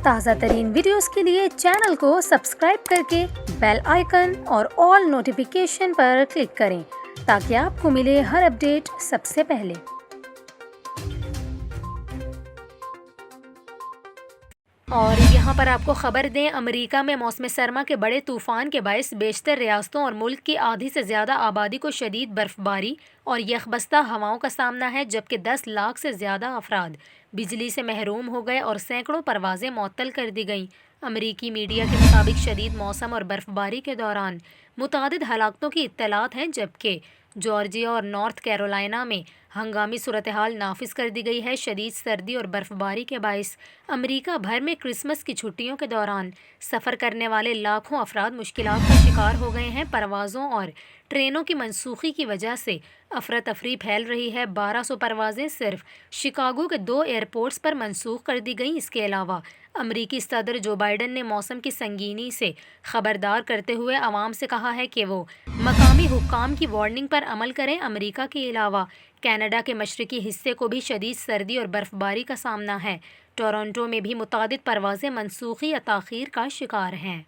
تازہ ترین ویڈیوز کے لیے چینل کو سبسکرائب کر کے بیل آئیکن اور آل نوٹیفیکیشن پر کلک کریں تاکہ آپ کو ملے ہر اپڈیٹ سب سے پہلے۔ اور یہاں پر آپ کو خبر دیں، امریکہ میں موسم سرما کے بڑے طوفان کے باعث بیشتر ریاستوں اور ملک کی آدھی سے زیادہ آبادی کو شدید برف باری اور یخ بستہ ہواؤں کا سامنا ہے، جبکہ 10 لاکھ سے زیادہ افراد بجلی سے محروم ہو گئے اور سینکڑوں پروازیں معطل کر دی گئیں۔ امریکی میڈیا کے مطابق شدید موسم اور برف باری کے دوران متعدد ہلاکتوں کی اطلاعات ہیں، جبکہ جارجیا اور نارتھ کیرولائنا میں ہنگامی صورتحال نافذ کر دی گئی ہے۔ شدید سردی اور برف باری کے باعث امریکہ بھر میں کرسمس کی چھٹیوں کے دوران سفر کرنے والے لاکھوں افراد مشکلات کا شکار ہو گئے ہیں۔ پروازوں اور ٹرینوں کی منسوخی کی وجہ سے افراتفری پھیل رہی ہے۔ 1200 پروازیں صرف شکاگو کے 2 ایئرپورٹس پر منسوخ کر دی گئیں۔ اس کے علاوہ امریکی صدر جو بائیڈن نے موسم کی سنگینی سے خبردار کرتے ہوئے عوام سے کہا ہے کہ وہ مقامی حکام کی وارننگ پر عمل کریں۔ امریکہ کے علاوہ کینیڈا کے مشرقی حصے کو بھی شدید سردی اور برف باری کا سامنا ہے۔ ٹورنٹو میں بھی متعدد پروازیں منسوخی یا تاخیر کا شکار ہیں۔